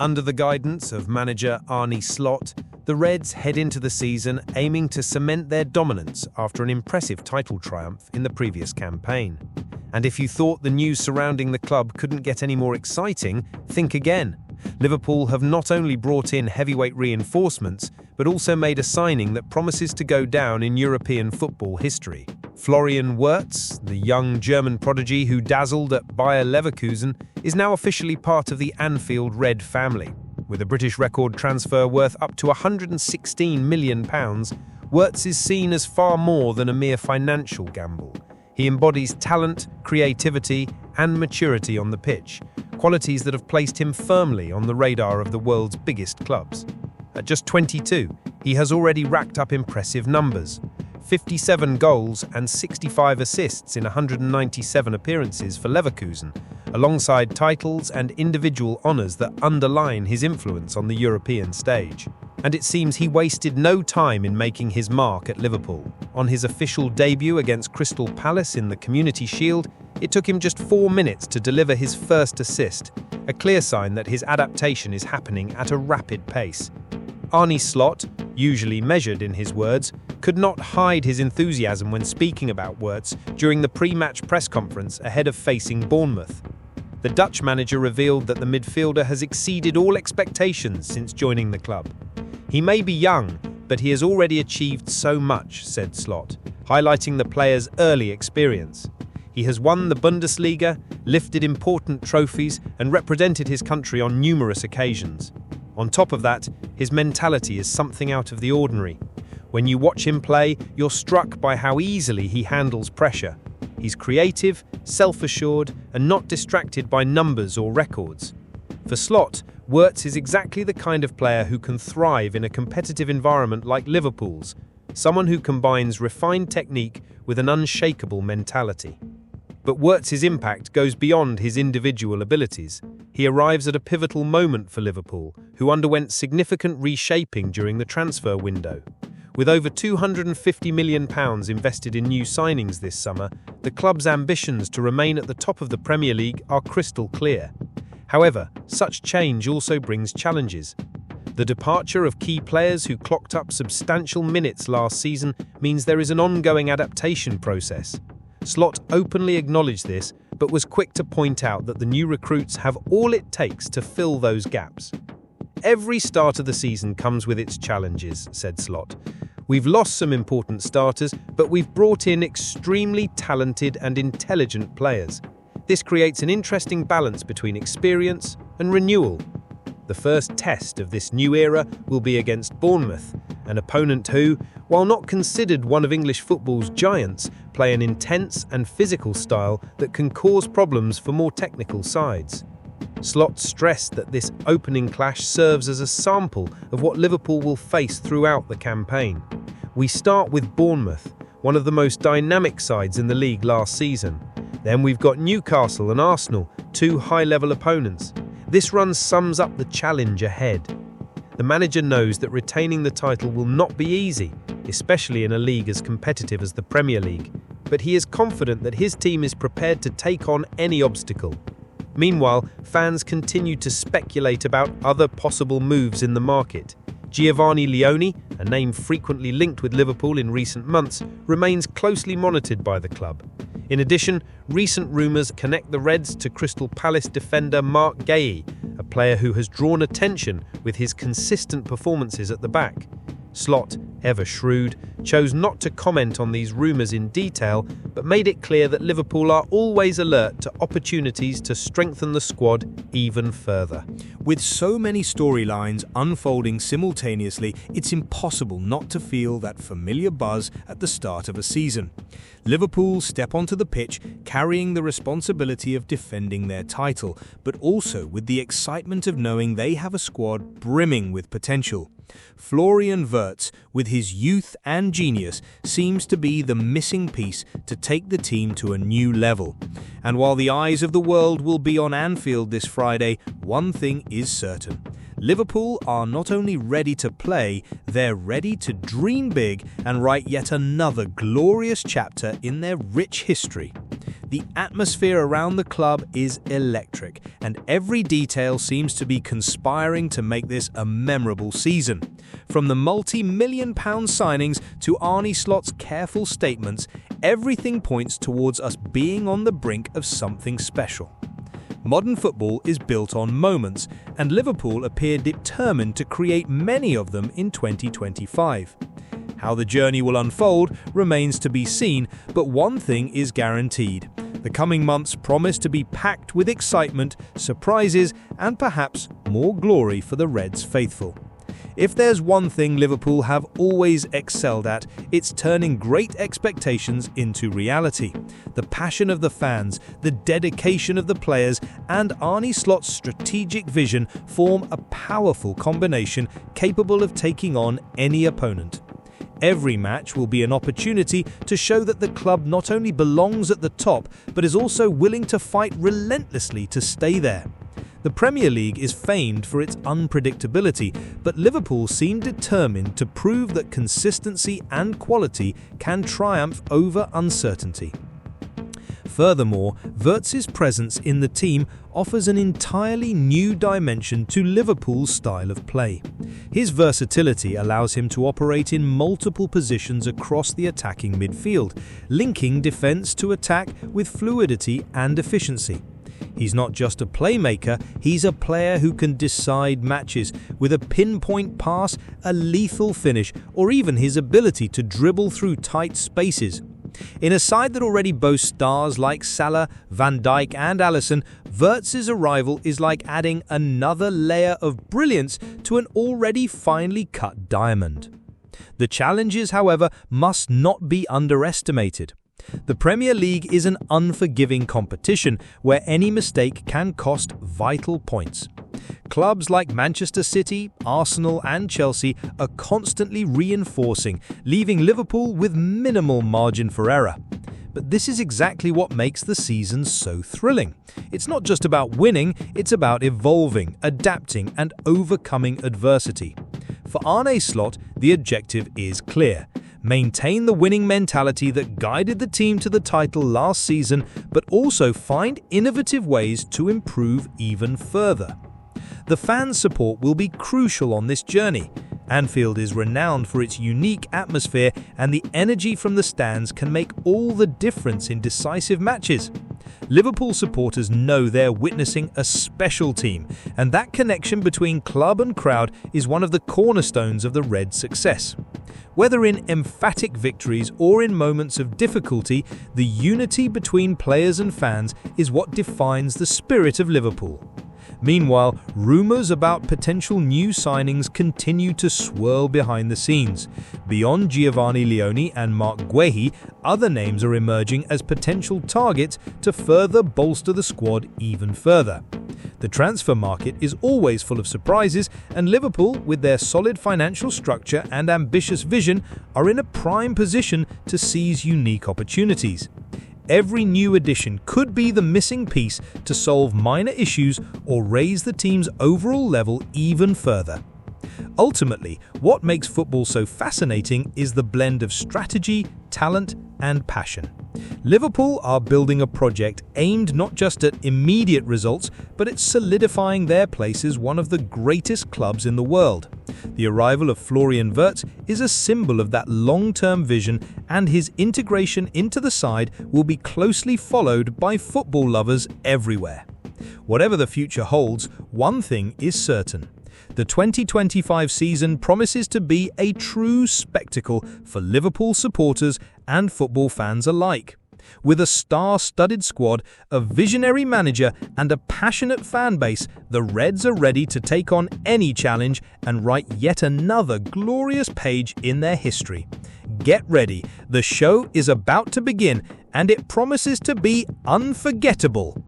Under the guidance of manager Arne Slot, the Reds head into the season aiming to cement their dominance after an impressive title triumph in the previous campaign. And if you thought the news surrounding the club couldn't get any more exciting, think again. Liverpool have not only brought in heavyweight reinforcements, but also made a signing that promises to go down in European football history. Florian Wirtz, the young German prodigy who dazzled at Bayer Leverkusen, is now officially part of the Anfield Red family. With a British record transfer worth up to £116 million, Wirtz is seen as far more than a mere financial gamble. He embodies talent, creativity, and maturity on the pitch, qualities that have placed him firmly on the radar of the world's biggest clubs. At just 22, he has already racked up impressive numbers: 57 goals and 65 assists in 197 appearances for Leverkusen, alongside titles and individual honours that underline his influence on the European stage. And it seems he wasted no time in making his mark at Liverpool. On his official debut against Crystal Palace in the Community Shield, it took him just 4 minutes to deliver his first assist, a clear sign that his adaptation is happening at a rapid pace. Arne Slot, usually measured in his words, could not hide his enthusiasm when speaking about Wirtz during the pre-match press conference ahead of facing Bournemouth. The Dutch manager revealed that the midfielder has exceeded all expectations since joining the club. "He may be young, but he has already achieved so much," said Slot, highlighting the player's early experience. He has won the Bundesliga, lifted important trophies, and represented his country on numerous occasions. On top of that, his mentality is something out of the ordinary. When you watch him play, you're struck by how easily he handles pressure. He's creative, self-assured, and not distracted by numbers or records. For Slot, Wirtz is exactly the kind of player who can thrive in a competitive environment like Liverpool's, someone who combines refined technique with an unshakable mentality. But Wirtz's impact goes beyond his individual abilities. He arrives at a pivotal moment for Liverpool, who underwent significant reshaping during the transfer window. With over £250 million invested in new signings this summer, the club's ambitions to remain at the top of the Premier League are crystal clear. However, such change also brings challenges. The departure of key players who clocked up substantial minutes last season means there is an ongoing adaptation process. Slot openly acknowledged this, but was quick to point out that the new recruits have all it takes to fill those gaps. "Every start of the season comes with its challenges," said Slot. "We've lost some important starters, but we've brought in extremely talented and intelligent players. This creates an interesting balance between experience and renewal." The first test of this new era will be against Bournemouth, an opponent who, while not considered one of English football's giants, play an intense and physical style that can cause problems for more technical sides. Slot stressed that this opening clash serves as a sample of what Liverpool will face throughout the campaign. "We start with Bournemouth, one of the most dynamic sides in the league last season. Then we've got Newcastle and Arsenal, two high-level opponents. This run sums up the challenge ahead." The manager knows that retaining the title will not be easy, especially in a league as competitive as the Premier League, but he is confident that his team is prepared to take on any obstacle. Meanwhile, fans continue to speculate about other possible moves in the market. Giovanni Leone, a name frequently linked with Liverpool in recent months, remains closely monitored by the club. In addition, recent rumours connect the Reds to Crystal Palace defender Marc Guéhi, a player who has drawn attention with his consistent performances at the back. Slot, ever shrewd, chose not to comment on these rumours in detail, but made it clear that Liverpool are always alert to opportunities to strengthen the squad even further. With so many storylines unfolding simultaneously, it's impossible not to feel that familiar buzz at the start of a season. Liverpool step onto the pitch carrying the responsibility of defending their title, but also with the excitement of knowing they have a squad brimming with potential. Florian Wirtz, with his youth and genius, seems to be the missing piece to take the team to a new level. And while the eyes of the world will be on Anfield this Friday, one thing is certain. Liverpool are not only ready to play, they're ready to dream big and write yet another glorious chapter in their rich history. The atmosphere around the club is electric, and every detail seems to be conspiring to make this a memorable season. From the multi-million-pound signings to Arne Slot's careful statements, everything points towards us being on the brink of something special. Modern football is built on moments, and Liverpool appear determined to create many of them in 2025. How the journey will unfold remains to be seen, but one thing is guaranteed. The coming months promise to be packed with excitement, surprises, and perhaps more glory for the Reds faithful. If there's one thing Liverpool have always excelled at, it's turning great expectations into reality. The passion of the fans, the dedication of the players, and Arne Slot's strategic vision form a powerful combination capable of taking on any opponent. Every match will be an opportunity to show that the club not only belongs at the top, but is also willing to fight relentlessly to stay there. The Premier League is famed for its unpredictability, but Liverpool seem determined to prove that consistency and quality can triumph over uncertainty. Furthermore, Wirtz's presence in the team offers an entirely new dimension to Liverpool's style of play. His versatility allows him to operate in multiple positions across the attacking midfield, linking defence to attack with fluidity and efficiency. He's not just a playmaker, he's a player who can decide matches with a pinpoint pass, a lethal finish, or even his ability to dribble through tight spaces. In a side that already boasts stars like Salah, Van Dijk and Alisson, Wirtz's arrival is like adding another layer of brilliance to an already finely cut diamond. The challenges, however, must not be underestimated. The Premier League is an unforgiving competition where any mistake can cost vital points. Clubs like Manchester City, Arsenal and Chelsea are constantly reinforcing, leaving Liverpool with minimal margin for error. But this is exactly what makes the season so thrilling. It's not just about winning, it's about evolving, adapting and overcoming adversity. For Arne Slot, the objective is clear. Maintain the winning mentality that guided the team to the title last season, but also find innovative ways to improve even further. The fans' support will be crucial on this journey. Anfield is renowned for its unique atmosphere, and the energy from the stands can make all the difference in decisive matches. Liverpool supporters know they're witnessing a special team, and that connection between club and crowd is one of the cornerstones of the Reds' success. Whether in emphatic victories or in moments of difficulty, the unity between players and fans is what defines the spirit of Liverpool. Meanwhile, rumours about potential new signings continue to swirl behind the scenes. Beyond Giovanni Leone and Marc Guehi, other names are emerging as potential targets to further bolster the squad even further. The transfer market is always full of surprises, and Liverpool, with their solid financial structure and ambitious vision, are in a prime position to seize unique opportunities. Every new addition could be the missing piece to solve minor issues or raise the team's overall level even further. Ultimately, what makes football so fascinating is the blend of strategy, talent, and passion. Liverpool are building a project aimed not just at immediate results, but at solidifying their place as one of the greatest clubs in the world. The arrival of Florian Wirtz is a symbol of that long-term vision, and his integration into the side will be closely followed by football lovers everywhere. Whatever the future holds, one thing is certain. The 2025 season promises to be a true spectacle for Liverpool supporters and football fans alike. With a star-studded squad, a visionary manager and a passionate fan base, the Reds are ready to take on any challenge and write yet another glorious page in their history. Get ready, the show is about to begin and it promises to be unforgettable.